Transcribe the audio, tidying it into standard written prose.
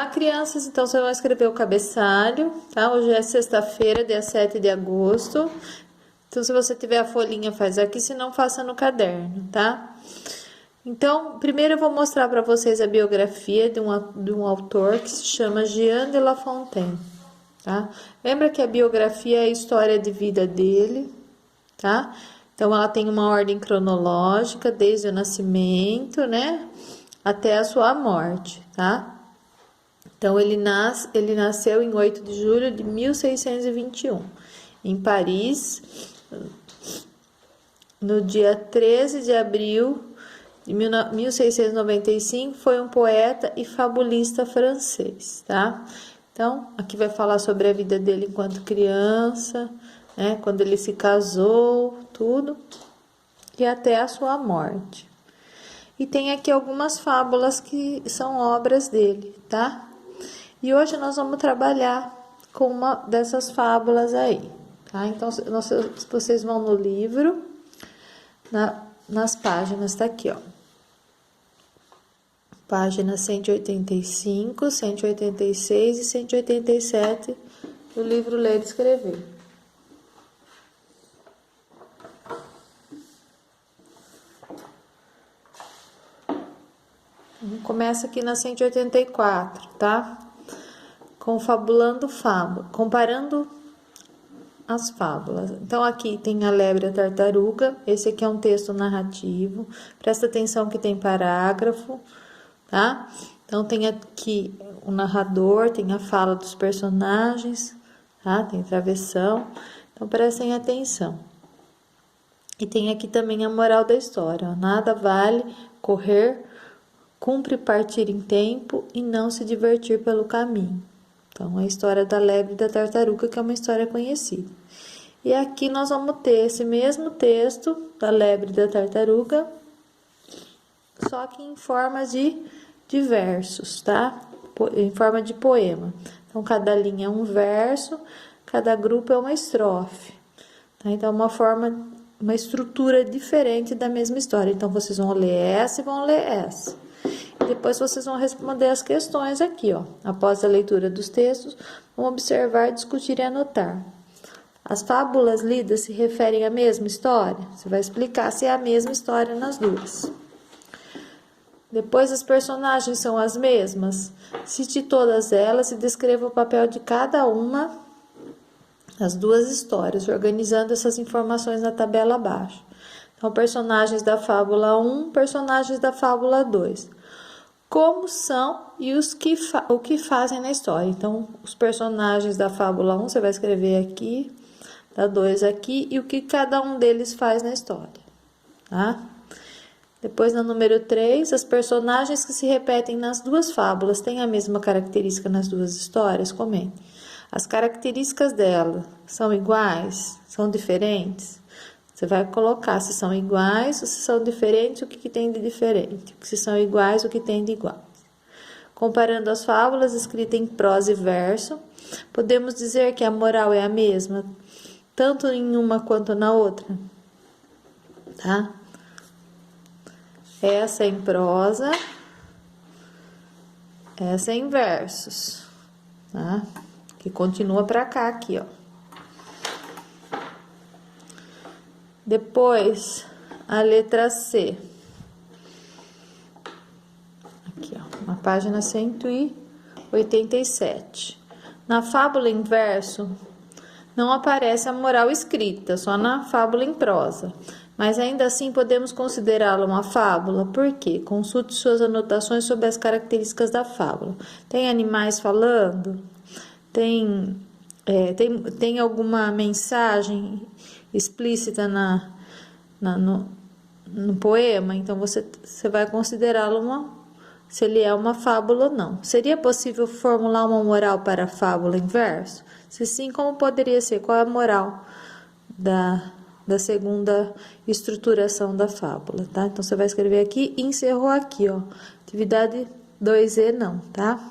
lá, crianças, então você vai escrever o cabeçalho, tá? Hoje é sexta-feira, dia 7 de agosto. Então, se você tiver a folhinha, faz aqui, se não, faça no caderno, tá? Então, primeiro eu vou mostrar para vocês a biografia de um autor que se chama Jean de La Fontaine, tá? Lembra que a biografia é a história de vida dele, tá? Então, ela tem uma ordem cronológica, desde o nascimento, né? Até a sua morte, tá? Então, ele nasceu em 8 de julho de 1621, em Paris. No dia 13 de abril de 1695, foi um poeta e fabulista francês, tá? Então, aqui vai falar sobre a vida dele enquanto criança, né? Quando ele se casou, tudo, e até a sua morte. E tem aqui algumas fábulas que são obras dele, tá? E hoje nós vamos trabalhar com uma dessas fábulas aí, tá? Então, vocês vão no livro, nas páginas, tá aqui, ó. Página 185, 186 e 187 do livro Ler e Escrever. Começa aqui na 184, tá? Confabulando fábula, comparando as fábulas. Então, aqui tem a lebre e a tartaruga. Esse aqui é um texto narrativo. Presta atenção que tem parágrafo, tá? Então, tem aqui o narrador, tem a fala dos personagens, tá? Tem travessão. Então, prestem atenção. E tem aqui também a moral da história, ó. Nada vale correr, cumpre partir em tempo e não se divertir pelo caminho. Então, a história da lebre e da tartaruga, que é uma história conhecida. E aqui nós vamos ter esse mesmo texto da lebre e da tartaruga, só que em forma de versos, tá? Em forma de poema. Então, cada linha é um verso, cada grupo é uma estrofe. Tá? Então, uma estrutura diferente da mesma história. Então, vocês vão ler essa e vão ler essa. Depois vocês vão responder as questões aqui, ó. Após a leitura dos textos, vão observar, discutir e anotar. As fábulas lidas se referem à mesma história? Você vai explicar se é a mesma história nas duas. Depois, as personagens são as mesmas? Cite todas elas e descreva o papel de cada uma das duas histórias, organizando essas informações na tabela abaixo. Então, personagens da fábula 1, personagens da fábula 2. Como são e o que fazem na história. Então, os personagens da fábula 1, você vai escrever aqui, da 2 aqui, e o que cada um deles faz na história, tá? Depois, na número 3, as personagens que se repetem nas duas fábulas têm a mesma característica nas duas histórias? Comente. As características dela são iguais? São diferentes? Você vai colocar se são iguais ou se são diferentes, o que tem de diferente. Se são iguais, o que tem de igual. Comparando as fábulas escritas em prosa e verso, podemos dizer que a moral é a mesma, tanto em uma quanto na outra, tá? Essa é em prosa, essa é em versos, tá? Que continua para cá aqui, ó. Depois, a letra C. Aqui, ó, na página 187. Na fábula em verso, não aparece a moral escrita, só na fábula em prosa. Mas ainda assim podemos considerá-la uma fábula, porque consulte suas anotações sobre as características da fábula. Tem animais falando? Tem alguma mensagem explícita no poema? Então, você vai considerá-lo se ele é uma fábula ou não. Seria possível formular uma moral para a fábula em verso? Se sim, como poderia ser? Qual é a moral da segunda estruturação da fábula, tá? Então, você vai escrever aqui e encerrou aqui, ó. Atividade 2E não, tá?